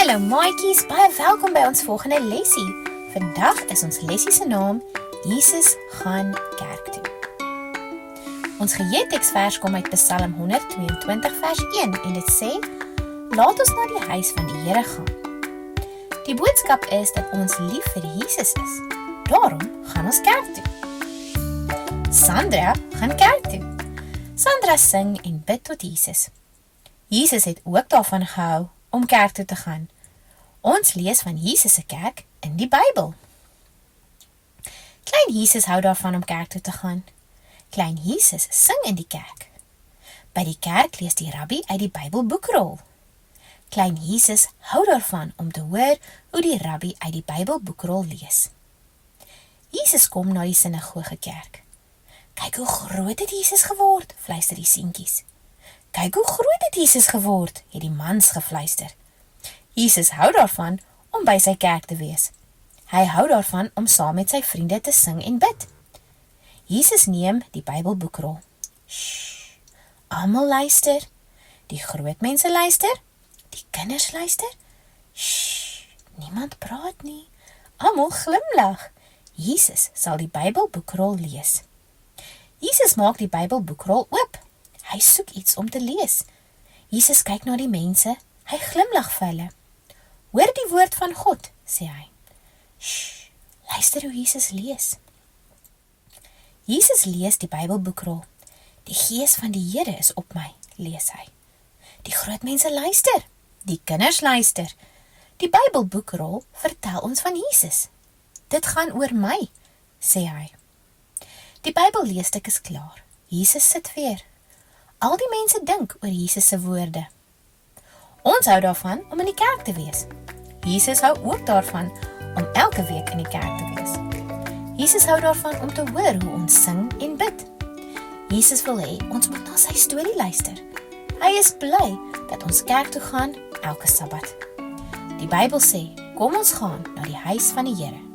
Hallo maatjies, baie welkom by ons volgende lesie. Vandag is ons lesie se naam Jesus gaan kerk toe. Ons geheelteksvers kom uit Psalm 122 vers 1 en dit sê: Laat ons na die huis van die Here gaan. Die boodskap is dat ons lief vir Jesus is. Daarom gaan ons kerk toe. Sandra gaan kerk toe. Sandra sing en bid tot Jesus. Jesus het ook daarvan gehou om kerk toe te gaan. Ons lees van Jesus se kerk in die Bybel. Klein Jesus hou daarvan om kerk toe te gaan. Klein Jesus sing in die kerk. By die kerk lees die rabbi uit die Bybelboekrol. Klein Jesus hou daarvan om te hoor hoe die rabbi uit die Bybelboekrol lees. Jesus kom na die sinagoge kerk. Kyk hoe groot het Jesus geword, fluister die seentjies. Kyk hoe groot het Jesus geword, het die mans gefluister. Jesus hou daarvan om by sy kerk te wees. Hy hou daarvan om saam met sy vriende te sing en bid. Jesus neem die Bybelboekrol. Shh, almal luister. Die groot mense luister. Die kinders luister. Shh, niemand praat nie. Almal glimlag. Jesus sal die Bybelboekrol lees. Jesus maak die Bybelboekrol oop. Hy soek iets om te lees. Jesus kyk na die mense. Hy glimlag vir hulle. Hoor die woord van God, sê hy. Shh, luister hoe Jesus lees. Jesus lees die Bybelboekrol. Die gees van die Here is op my, lees hy. Die groot mense luister. Die kinders luister. Die Bybelboekrol vertel ons van Jesus. Dit gaan oor my, sê hy. Die Bybelleesstuk is klaar. Jesus sit weer. Al die mense dink oor Jesus se woorde. Ons hou daarvan om in die kerk te wees. Jesus hou ook daarvan om elke week in die kerk te wees. Jesus hou daarvan om te hoor hoe ons sing en bid. Jesus wil hê ons moet na sy storie luister. Hy is bly dat ons kerk toe gaan elke Sabbat. Die Bybel sê, kom ons gaan na die huis van die Here.